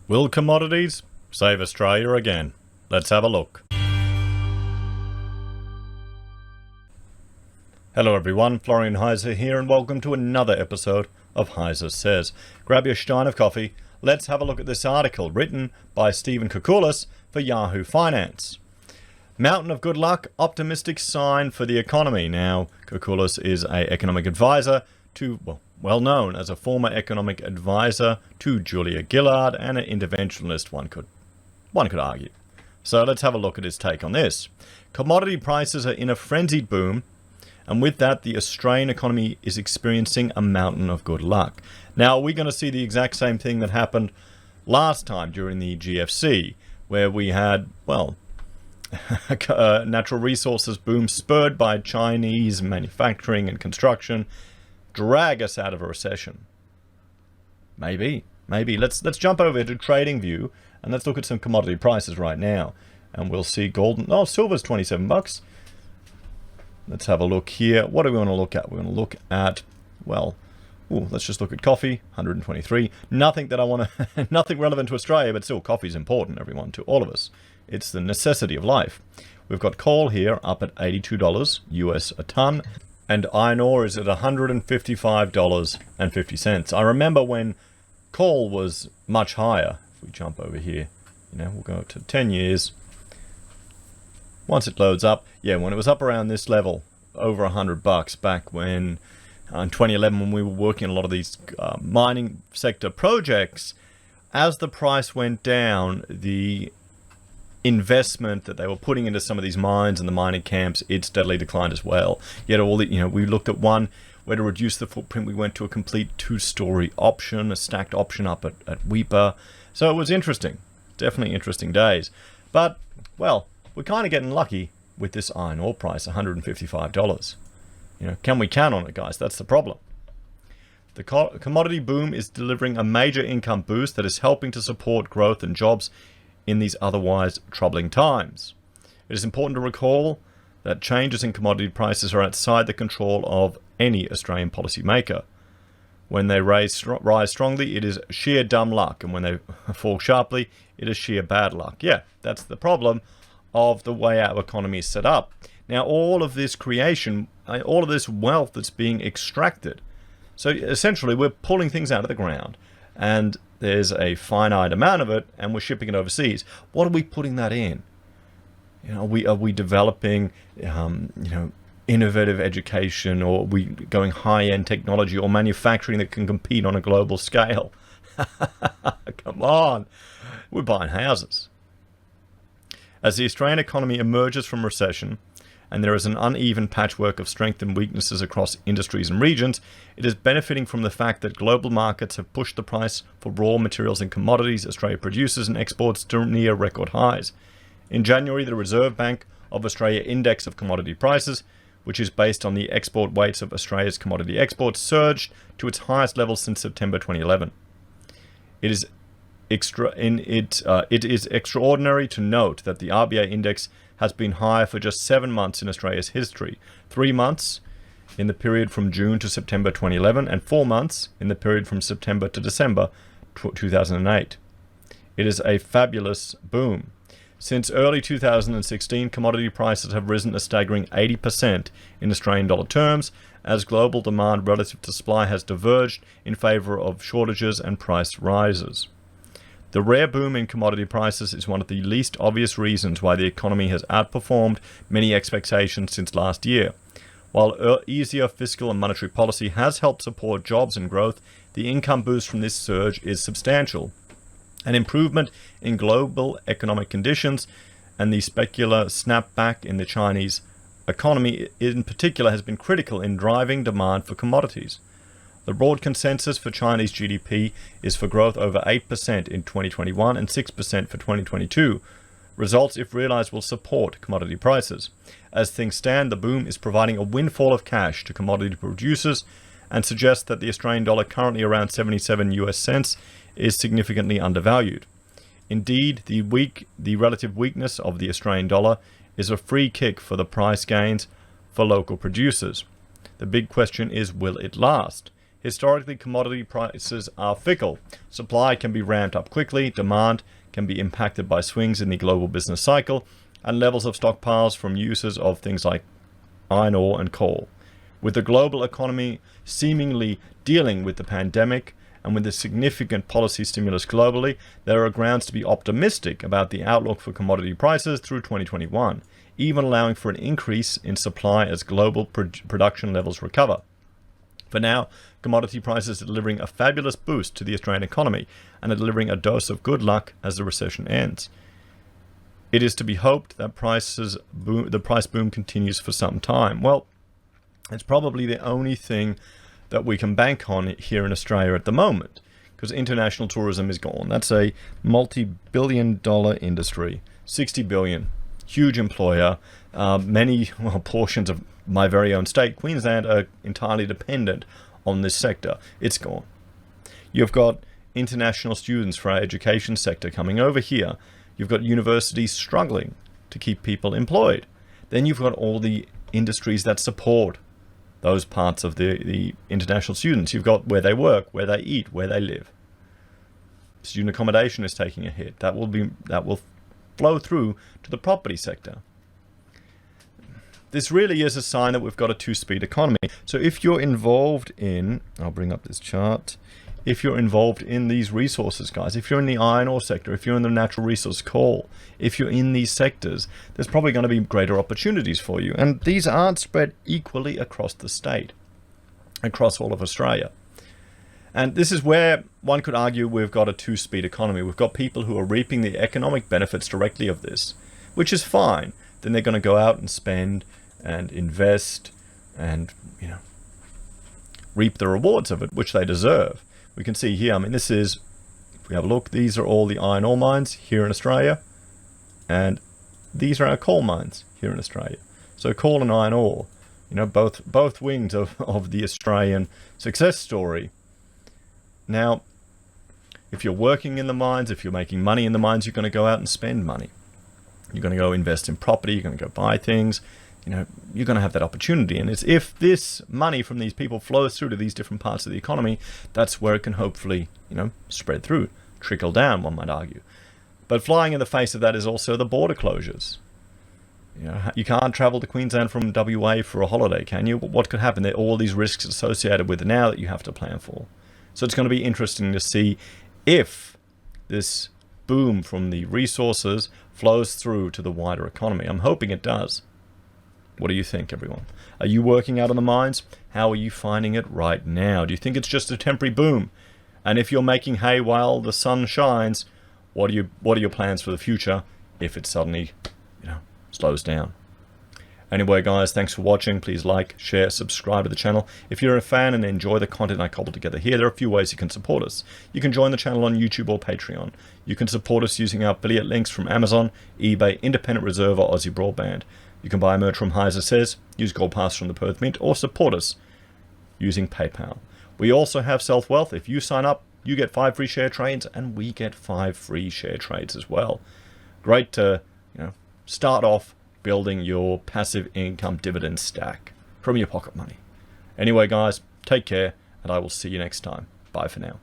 Will commodities save Australia again? Let's have a look. Hello everyone, Florian.Heise here and welcome to another episode of HeiseSays. Grab your stein of coffee, let's have a look at this article written by Stephen Koukoulas for Yahoo Finance. Mountain of good luck, optimistic sign for the economy. Now, Koukoulas is an economic advisor to, well known as a former economic advisor to Julia Gillard and an interventionist, one could argue. So let's have a look at his take on this. Commodity prices are in a frenzied boom, and with that, the Australian economy is experiencing a mountain of good luck. Now, we're going to see the exact same thing that happened last time during the GFC, where we had, natural resources boom spurred by Chinese manufacturing and construction drag us out of a recession. Maybe. Let's jump over to TradingView and let's look at some commodity prices right now. And we'll see silver's $27. Let's have a look here. What do we want to look at? We're going to look at, let's just look at coffee, 123. Nothing relevant to Australia, but still coffee's important, everyone, to all of us. It's the necessity of life. We've got coal here up at $82 US a ton. And iron ore is at $155.50. I remember when coal was much higher. If we jump over here, we'll go to 10 years. Once it loads up, when it was up around this level, over $100 back when, in 2011, when we were working on a lot of these mining sector projects, as the price went down, the investment that they were putting into some of these mines and the mining camps, it steadily declined as well. Yet we looked at one where to reduce the footprint, we went to a complete 2-story option, a stacked option up at Weeper. So it was interesting, definitely interesting days. But, we're kind of getting lucky with this iron ore price, $155. Can we count on it, guys? That's the problem. The commodity boom is delivering a major income boost that is helping to support growth and jobs in these otherwise troubling times. It is important to recall that changes in commodity prices are outside the control of any Australian policymaker. When they rise strongly, it is sheer dumb luck, and when they fall sharply, it is sheer bad luck. Yeah, that's the problem of the way our economy is set up. Now, all of this creation, all of this wealth that's being extracted, so essentially we're pulling things out of the ground, and there's a finite amount of it, and we're shipping it overseas. What are we putting that in? Are we developing, innovative education, or are we going high-end technology or manufacturing that can compete on a global scale? Come on, we're buying houses. As the Australian economy emerges from recession, and there is an uneven patchwork of strengths and weaknesses across industries and regions, it is benefiting from the fact that global markets have pushed the price for raw materials and commodities Australia produces and exports to near record highs. In January, the Reserve Bank of Australia Index of Commodity Prices, which is based on the export weights of Australia's commodity exports, surged to its highest level since September 2011. It is extraordinary to note that the RBA index has been higher for just 7 months in Australia's history, 3 months in the period from June to September 2011, and 4 months in the period from September to December 2008. It is a fabulous boom. Since early 2016, commodity prices have risen a staggering 80% in Australian dollar terms, as global demand relative to supply has diverged in favour of shortages and price rises. The rare boom in commodity prices is one of the least obvious reasons why the economy has outperformed many expectations since last year. While easier fiscal and monetary policy has helped support jobs and growth, the income boost from this surge is substantial. An improvement in global economic conditions and the specular snapback in the Chinese economy in particular has been critical in driving demand for commodities. The broad consensus for Chinese GDP is for growth over 8% in 2021 and 6% for 2022. Results, if realized, will support commodity prices. As things stand, the boom is providing a windfall of cash to commodity producers and suggests that the Australian dollar, currently around 77 US cents, is significantly undervalued. Indeed, the relative weakness of the Australian dollar is a free kick for the price gains for local producers. The big question is, will it last? Historically, commodity prices are fickle. Supply can be ramped up quickly, demand can be impacted by swings in the global business cycle, and levels of stockpiles from users of things like iron ore and coal. With the global economy seemingly dealing with the pandemic and with the significant policy stimulus globally, there are grounds to be optimistic about the outlook for commodity prices through 2021, even allowing for an increase in supply as global production levels recover. For now, commodity prices are delivering a fabulous boost to the Australian economy and are delivering a dose of good luck as the recession ends. It is to be hoped that the price boom continues for some time. Well, it's probably the only thing that we can bank on here in Australia at the moment, because international tourism is gone. That's a multi-billion-dollar industry, 60 billion, huge employer. Many portions of my very own state, Queensland, are entirely dependent on this sector. It's gone. You've got international students for our education sector coming over here. You've got universities struggling to keep people employed. Then you've got all the industries that support those parts of the international students. You've got where they work, where they eat, where they live. Student accommodation is taking a hit. That will flow through to the property sector. This really is a sign that we've got a two-speed economy. So if you're involved in, I'll bring up this chart, if you're involved in these resources, guys, if you're in the iron ore sector, if you're in the natural resource coal, if you're in these sectors, there's probably going to be greater opportunities for you. And these aren't spread equally across the state, across all of Australia. And this is where one could argue we've got a two-speed economy. We've got people who are reaping the economic benefits directly of this, which is fine. Then they're going to go out and spend and invest and, reap the rewards of it, which they deserve. We can see here, this is, if we have a look, these are all the iron ore mines here in Australia, and these are our coal mines here in Australia. So coal and iron ore, both wings of the Australian success story. Now, if you're working in the mines, if you're making money in the mines, you're going to go out and spend money. You're going to go invest in property, you're going to go buy things, you're going to have that opportunity. And it's if this money from these people flows through to these different parts of the economy, that's where it can hopefully, spread through, trickle down, one might argue. But flying in the face of that is also the border closures. You can't travel to Queensland from WA for a holiday, can you? What could happen? There are all these risks associated with it now that you have to plan for. So it's going to be interesting to see if this boom from the resources flows through to the wider economy. I'm hoping it does. What do you think, everyone? Are you working out on the mines? How are you finding it right now? Do you think it's just a temporary boom? And if you're making hay while the sun shines, what are your plans for the future if it suddenly, slows down? Anyway, guys, thanks for watching. Please like, share, subscribe to the channel. If you're a fan and enjoy the content I cobbled together here, there are a few ways you can support us. You can join the channel on YouTube or Patreon. You can support us using our affiliate links from Amazon, eBay, Independent Reserve, or AussieBroadband. You can buy merch from HeiseSays, use Gold Pass from the Perth Mint, or support us using PayPal. We also have SelfWealth. If you sign up, you get 5 free share trades, and we get 5 free share trades as well. Great to start off building your passive income dividend stack from your pocket money. Anyway, guys, take care, and I will see you next time. Bye for now.